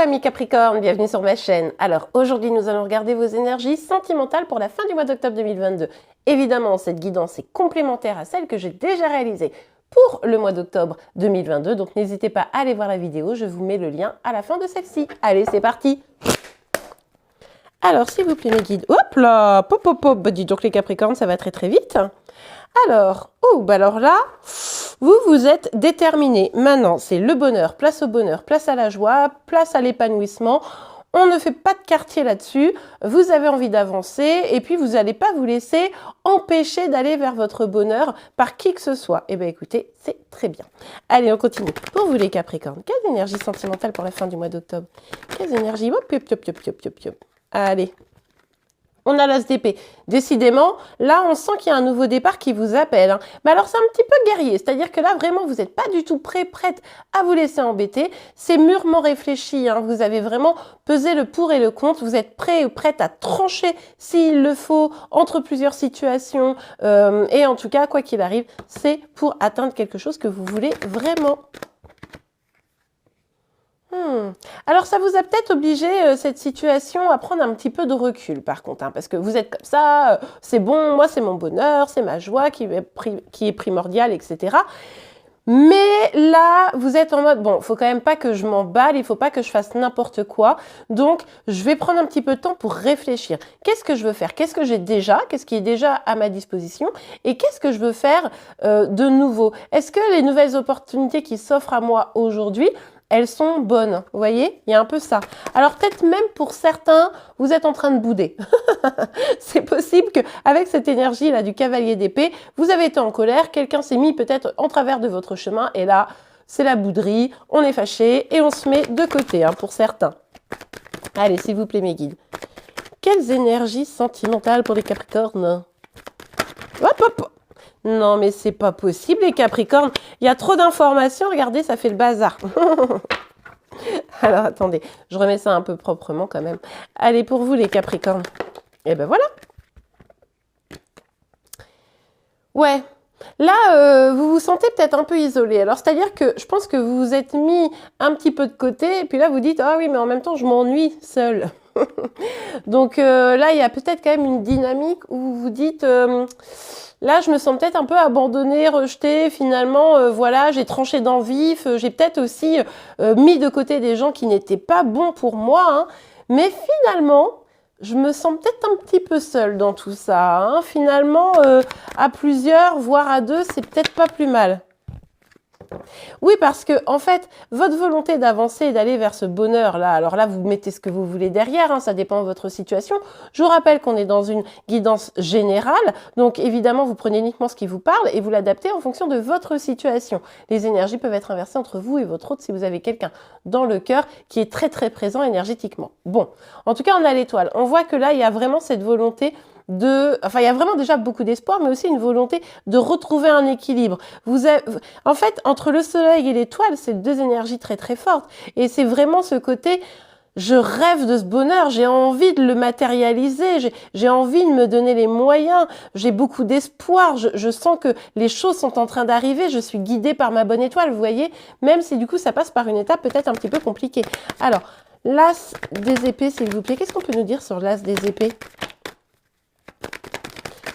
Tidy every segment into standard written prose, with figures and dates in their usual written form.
amis Capricorne, bienvenue sur ma chaîne. Alors aujourd'hui nous allons regarder vos énergies sentimentales pour la fin du mois d'octobre 2022. Évidemment cette guidance est complémentaire à celle que j'ai déjà réalisée pour le mois d'octobre 2022. Donc n'hésitez pas à aller voir la vidéo, je vous mets le lien à la fin de celle-ci. Allez c'est parti. Alors s'il vous plaît mes guides, hop là, pop pop pop, bah, dis donc les Capricornes ça va très vite. Alors, alors là, vous êtes déterminés. Maintenant, c'est le bonheur, place au bonheur, place à la joie, place à l'épanouissement. On ne fait pas de quartier là-dessus. Vous avez envie d'avancer et puis vous n'allez pas vous laisser empêcher d'aller vers votre bonheur par qui que ce soit. Eh bien, écoutez, c'est très bien. Allez, on continue. Pour vous les Capricornes, quelle énergie sentimentale pour la fin du mois d'octobre? Quelle énergie? Hop, hop, hop, hop, hop, hop, hop. Allez. On a l'as d'épée. Décidément, là, on sent qu'il y a un nouveau départ qui vous appelle. Hein. Mais alors, c'est un petit peu guerrier. C'est-à-dire que là, vraiment, vous n'êtes pas du tout prête à vous laisser embêter. C'est mûrement réfléchi. Hein. Vous avez vraiment pesé le pour et le contre. Vous êtes prêt ou prête à trancher, s'il le faut, entre plusieurs situations. Et en tout cas, quoi qu'il arrive, c'est pour atteindre quelque chose que vous voulez vraiment. Alors, ça vous a peut-être obligé, cette situation, à prendre un petit peu de recul, par contre, hein, parce que vous êtes comme ça, c'est bon, moi, c'est mon bonheur, c'est ma joie qui est primordiale, etc. Mais là, vous êtes en mode, bon, faut quand même pas que je m'emballe, il faut pas que je fasse n'importe quoi. Donc, je vais prendre un petit peu de temps pour réfléchir. Qu'est-ce que je veux faire? Qu'est-ce que j'ai déjà? Qu'est-ce qui est déjà à ma disposition? Et qu'est-ce que je veux faire de nouveau? Est-ce que les nouvelles opportunités qui s'offrent à moi aujourd'hui, elles sont bonnes, vous voyez? Il y a un peu ça. Alors peut-être même pour certains, vous êtes en train de bouder. C'est possible qu'avec cette énergie-là du cavalier d'épée, vous avez été en colère, quelqu'un s'est mis peut-être en travers de votre chemin, et là, c'est la bouderie, on est fâché, et on se met de côté, hein, pour certains. Allez, s'il vous plaît, mes guides. Quelles énergies sentimentales pour les Capricornes? Hop, hop. Non, mais c'est pas possible, les Capricornes. Il y a trop d'informations. Regardez, ça fait le bazar. Alors, attendez. Je remets ça un peu proprement quand même. Allez, pour vous, les Capricornes. Et ben voilà. Ouais. Là, vous vous sentez peut-être un peu isolé. Alors, c'est-à-dire que je pense que vous vous êtes mis un petit peu de côté. Et puis là, vous dites, ah oui, mais en même temps, je m'ennuie seule. Donc là, il y a peut-être quand même une dynamique où vous vous dites... là, je me sens peut-être un peu abandonnée, rejetée. Finalement, voilà, j'ai tranché dans le vif. J'ai peut-être aussi mis de côté des gens qui n'étaient pas bons pour moi. Hein. Mais finalement, je me sens peut-être un petit peu seule dans tout ça. Hein. Finalement, à plusieurs, voire à deux, c'est peut-être pas plus mal. Oui, parce que en fait, votre volonté d'avancer et d'aller vers ce bonheur-là, alors là, vous mettez ce que vous voulez derrière, hein, ça dépend de votre situation. Je vous rappelle qu'on est dans une guidance générale, donc évidemment, vous prenez uniquement ce qui vous parle et vous l'adaptez en fonction de votre situation. Les énergies peuvent être inversées entre vous et votre autre si vous avez quelqu'un dans le cœur qui est très présent énergétiquement. Bon, en tout cas, on a l'étoile. On voit que là, il y a vraiment cette volonté il y a vraiment déjà beaucoup d'espoir, mais aussi une volonté de retrouver un équilibre. En fait, entre le soleil et l'étoile, c'est deux énergies très fortes. Et c'est vraiment ce côté, je rêve de ce bonheur, j'ai envie de le matérialiser, j'ai envie de me donner les moyens, j'ai beaucoup d'espoir, je sens que les choses sont en train d'arriver, je suis guidée par ma bonne étoile, vous voyez, même si du coup ça passe par une étape peut-être un petit peu compliquée. Alors, l'as des épées, s'il vous plaît, qu'est-ce qu'on peut nous dire sur l'as des épées ?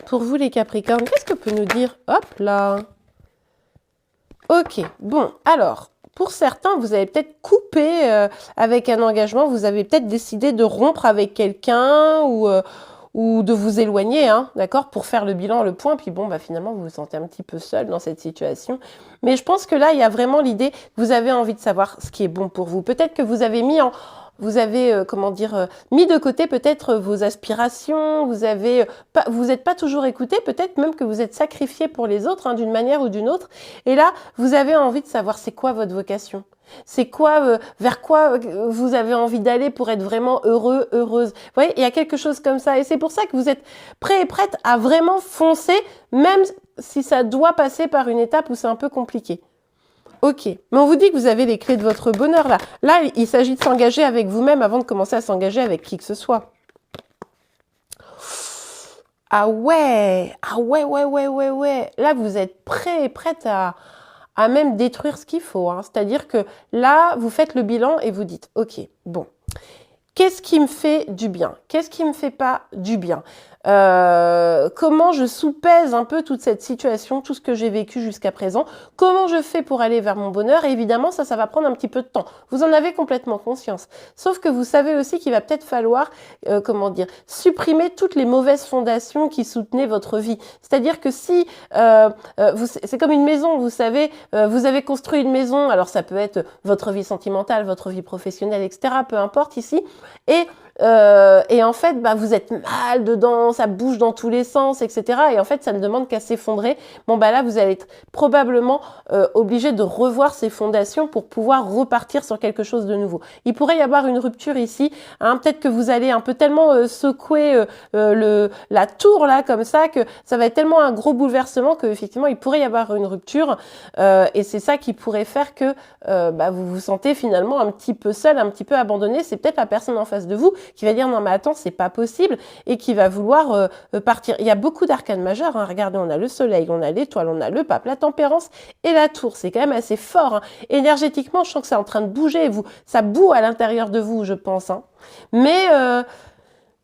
Pour vous les Capricornes, qu'est-ce que peut nous dire? Hop là. Ok, bon, alors, pour certains, vous avez peut-être coupé avec un engagement, vous avez peut-être décidé de rompre avec quelqu'un ou de vous éloigner, hein, d'accord, pour faire le bilan, le point, puis bon, bah finalement, vous vous sentez un petit peu seul dans cette situation. Mais je pense que là, il y a vraiment l'idée que vous avez envie de savoir ce qui est bon pour vous. Peut-être que vous avez mis mis de côté peut-être vos aspirations, vous êtes pas toujours écouté, peut-être même que vous êtes sacrifié pour les autres, hein, d'une manière ou d'une autre. Et là, vous avez envie de savoir c'est quoi votre vocation. C'est quoi, vers quoi vous avez envie d'aller pour être vraiment heureux, heureuse. Vous voyez, il y a quelque chose comme ça. Et c'est pour ça que vous êtes prêt et prête à vraiment foncer, même si ça doit passer par une étape où c'est un peu compliqué. Ok, mais on vous dit que vous avez les clés de votre bonheur là. Là, il s'agit de s'engager avec vous-même avant de commencer à s'engager avec qui que ce soit. Ah ouais, ouais. Là, vous êtes prêt et prête à à même détruire ce qu'il faut, hein. C'est-à-dire que là, vous faites le bilan et vous dites, ok, bon, qu'est-ce qui me fait du bien? Qu'est-ce qui me fait pas du bien? Comment je soupèse un peu toute cette situation, tout ce que j'ai vécu jusqu'à présent, comment je fais pour aller vers mon bonheur, et évidemment ça va prendre un petit peu de temps, vous en avez complètement conscience, sauf que vous savez aussi qu'il va peut-être falloir, comment dire, supprimer toutes les mauvaises fondations qui soutenaient votre vie, c'est-à-dire que si, c'est comme une maison, vous savez, vous avez construit une maison, alors ça peut être votre vie sentimentale, votre vie professionnelle, etc., peu importe ici, et en fait, bah, vous êtes mal dedans, ça bouge dans tous les sens, etc. Et en fait, ça ne demande qu'à s'effondrer. Bon, bah là, vous allez être probablement obligé de revoir ces fondations pour pouvoir repartir sur quelque chose de nouveau. Il pourrait y avoir une rupture ici, hein, peut-être que vous allez un peu tellement secouer la tour là, comme ça, que ça va être tellement un gros bouleversement que effectivement, il pourrait y avoir une rupture. Et c'est ça qui pourrait faire que bah, vous vous sentez finalement un petit peu seul, un petit peu abandonné. C'est peut-être la personne en face de vous qui va dire non mais attends, c'est pas possible, et qui va vouloir partir. Il y a beaucoup d'arcanes majeures, hein. Regardez, on a le soleil, on a l'étoile, on a le pape, la tempérance et la tour. C'est quand même assez fort, hein. Énergétiquement, je sens que c'est en train de bouger, ça boue à l'intérieur de vous, je pense, hein.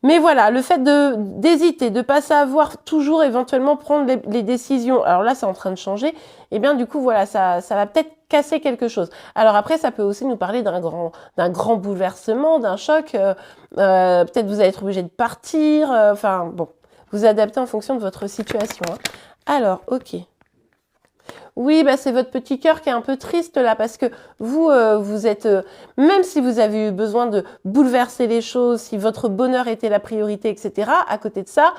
Mais voilà, le fait d'hésiter, de pas savoir toujours éventuellement prendre les décisions, alors là c'est en train de changer, et bien du coup voilà, ça va peut-être casser quelque chose. Alors après, ça peut aussi nous parler d'un grand bouleversement, d'un choc, peut-être vous allez être obligé de partir, enfin bon, vous adaptez en fonction de votre situation, hein. Alors, ok. Oui, bah c'est votre petit cœur qui est un peu triste là, parce que vous, vous êtes, même si vous avez eu besoin de bouleverser les choses, si votre bonheur était la priorité, etc., à côté de ça,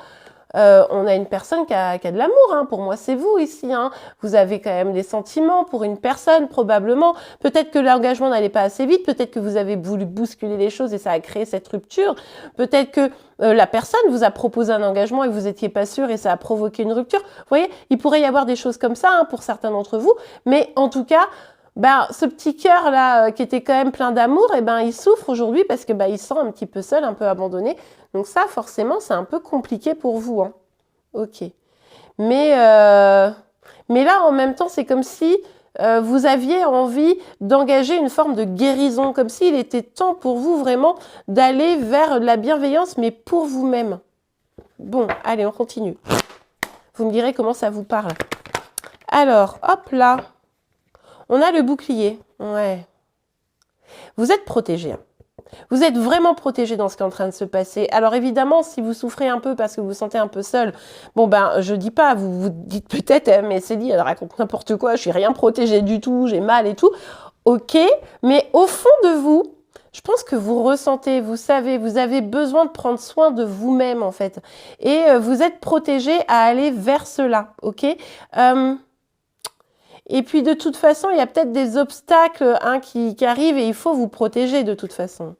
on a une personne qui a de l'amour, hein. Pour moi, c'est vous ici, hein. Vous avez quand même des sentiments pour une personne, probablement. Peut-être que l'engagement n'allait pas assez vite. Peut-être que vous avez voulu bousculer les choses et ça a créé cette rupture. Peut-être que la personne vous a proposé un engagement et vous étiez pas sûr et ça a provoqué une rupture. Vous voyez, il pourrait y avoir des choses comme ça, hein, pour certains d'entre vous. Mais en tout cas, ben, ce petit cœur là qui était quand même plein d'amour, et ben il souffre aujourd'hui parce que ben il se sent un petit peu seul, un peu abandonné. Donc ça, forcément, c'est un peu compliqué pour vous, hein. Ok. Mais là, en même temps, c'est comme si vous aviez envie d'engager une forme de guérison, comme s'il était temps pour vous vraiment d'aller vers la bienveillance, mais pour vous-même. Bon, allez, on continue. Vous me direz comment ça vous parle. Alors, hop là. On a le bouclier. Ouais. Vous êtes protégé. Vous êtes vraiment protégé dans ce qui est en train de se passer. Alors évidemment, si vous souffrez un peu parce que vous vous sentez un peu seul, bon ben, je dis pas, vous vous dites peut-être, mais Célie, elle raconte n'importe quoi, je suis rien protégée du tout, j'ai mal et tout. Ok, mais au fond de vous, je pense que vous ressentez, vous savez, vous avez besoin de prendre soin de vous-même en fait. Et vous êtes protégé à aller vers cela, ok. Et puis de toute façon, il y a peut-être des obstacles, hein, qui arrivent et il faut vous protéger de toute façon.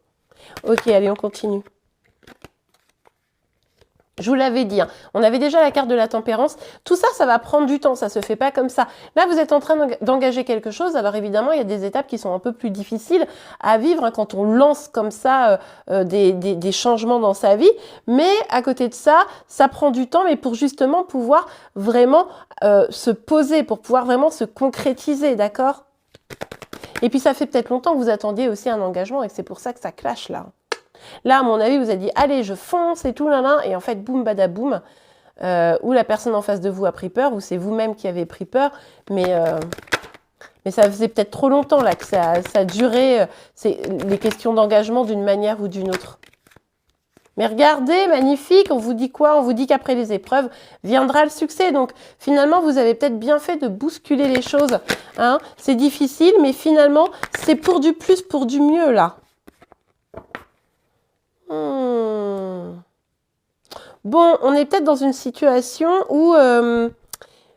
Ok, allez, on continue. Je vous l'avais dit, hein, on avait déjà la carte de la tempérance. Tout ça, ça va prendre du temps, ça se fait pas comme ça. Là, vous êtes en train d'engager quelque chose. Alors évidemment, il y a des étapes qui sont un peu plus difficiles à vivre, hein, quand on lance comme ça des changements dans sa vie. Mais à côté de ça, ça prend du temps, mais pour justement pouvoir vraiment se poser, pour pouvoir vraiment se concrétiser, d'accord ? Et puis ça fait peut-être longtemps que vous attendiez aussi un engagement et que c'est pour ça que ça clash là. Là, à mon avis, vous avez dit, allez, je fonce et tout, là, là, et en fait, boum, badaboum, ou la personne en face de vous a pris peur, ou c'est vous-même qui avez pris peur, mais ça faisait peut-être trop longtemps là que ça durait, les questions d'engagement d'une manière ou d'une autre. Mais regardez, magnifique, on vous dit quoi? On vous dit qu'après les épreuves viendra le succès. Donc finalement, vous avez peut-être bien fait de bousculer les choses, hein. C'est difficile, mais finalement, c'est pour du plus, pour du mieux là. Bon, on est peut-être dans une situation où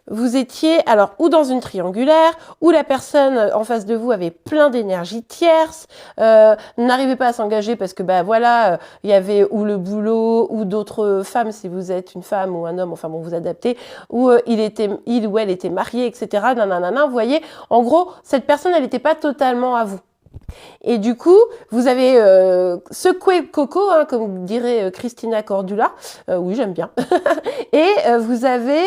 vous étiez, alors, ou dans une triangulaire, où la personne en face de vous avait plein d'énergie tierce, n'arrivait pas à s'engager parce que, bah voilà, il y avait ou le boulot, ou d'autres femmes, si vous êtes une femme ou un homme, enfin bon, vous adaptez, ou il ou elle était marié, etc. Nanana, vous voyez, en gros, cette personne, elle n'était pas totalement à vous. Et du coup, vous avez secoué le coco, hein, comme dirait Christina Cordula. Oui, j'aime bien. Et vous avez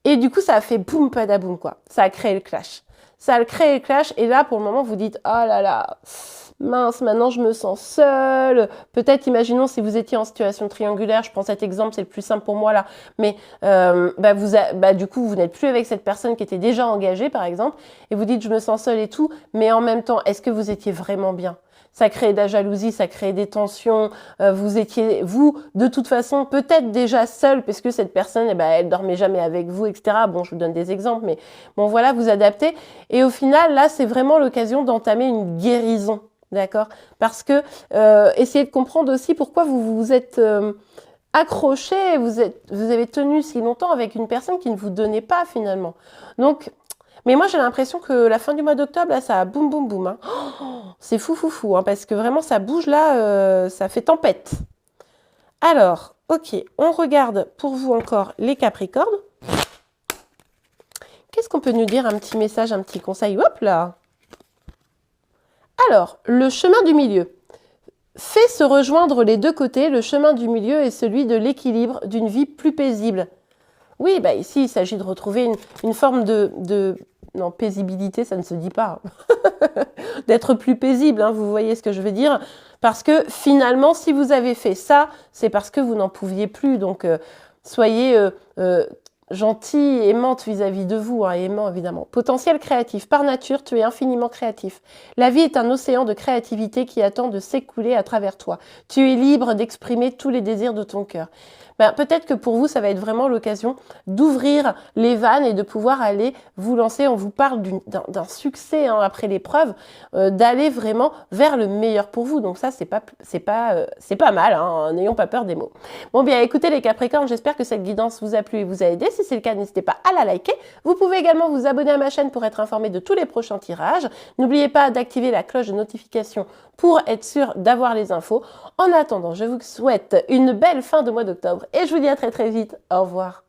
Et du coup, ça a fait boum, padaboum, quoi. Ça a créé le clash. Ça a créé le clash. Et là, pour le moment, vous dites, oh là là, mince, maintenant je me sens seule. Peut-être, imaginons, si vous étiez en situation triangulaire, je prends cet exemple, c'est le plus simple pour moi là. Mais du coup, vous n'êtes plus avec cette personne qui était déjà engagée, par exemple. Et vous dites, je me sens seule et tout. Mais en même temps, est-ce que vous étiez vraiment bien ? Ça crée de la jalousie, ça crée des tensions. Vous étiez, vous, de toute façon, peut-être déjà seul, parce que cette personne, elle dormait jamais avec vous, etc. Bon, je vous donne des exemples, mais bon, voilà, vous adaptez. Et au final, là, c'est vraiment l'occasion d'entamer une guérison, d'accord ? Parce que essayez de comprendre aussi pourquoi vous vous êtes accroché, vous avez tenu si longtemps avec une personne qui ne vous donnait pas finalement. Donc, mais moi, j'ai l'impression que la fin du mois d'octobre, là, ça a boum, boum, boum. Hein. Oh, c'est fou, fou, fou, hein, parce que vraiment, ça bouge là, ça fait tempête. Alors, ok, on regarde pour vous encore les Capricornes. Qu'est-ce qu'on peut nous dire? Un petit message, un petit conseil. Hop là. Alors, le chemin du milieu. Fait se rejoindre les deux côtés. Le chemin du milieu est celui de l'équilibre, d'une vie plus paisible. Oui, bah ici, il s'agit de retrouver une forme non, paisibilité, ça ne se dit pas. D'être plus paisible, hein, vous voyez ce que je veux dire. Parce que finalement, si vous avez fait ça, c'est parce que vous n'en pouviez plus. Donc, soyez gentil, aimante vis-à-vis de vous, hein, aimant évidemment. Potentiel créatif. Par nature, tu es infiniment créatif. La vie est un océan de créativité qui attend de s'écouler à travers toi. Tu es libre d'exprimer tous les désirs de ton cœur. Peut-être que pour vous, ça va être vraiment l'occasion d'ouvrir les vannes et de pouvoir aller vous lancer. On vous parle d'un succès hein, après l'épreuve, d'aller vraiment vers le meilleur pour vous. Donc ça, c'est pas mal. Hein, n'ayons pas peur des mots. Bon bien, écoutez les Capricornes, j'espère que cette guidance vous a plu et vous a aidé. Si c'est le cas, n'hésitez pas à la liker. Vous pouvez également vous abonner à ma chaîne pour être informé de tous les prochains tirages. N'oubliez pas d'activer la cloche de notification pour être sûr d'avoir les infos. En attendant, je vous souhaite une belle fin de mois d'octobre et je vous dis à très très vite. Au revoir.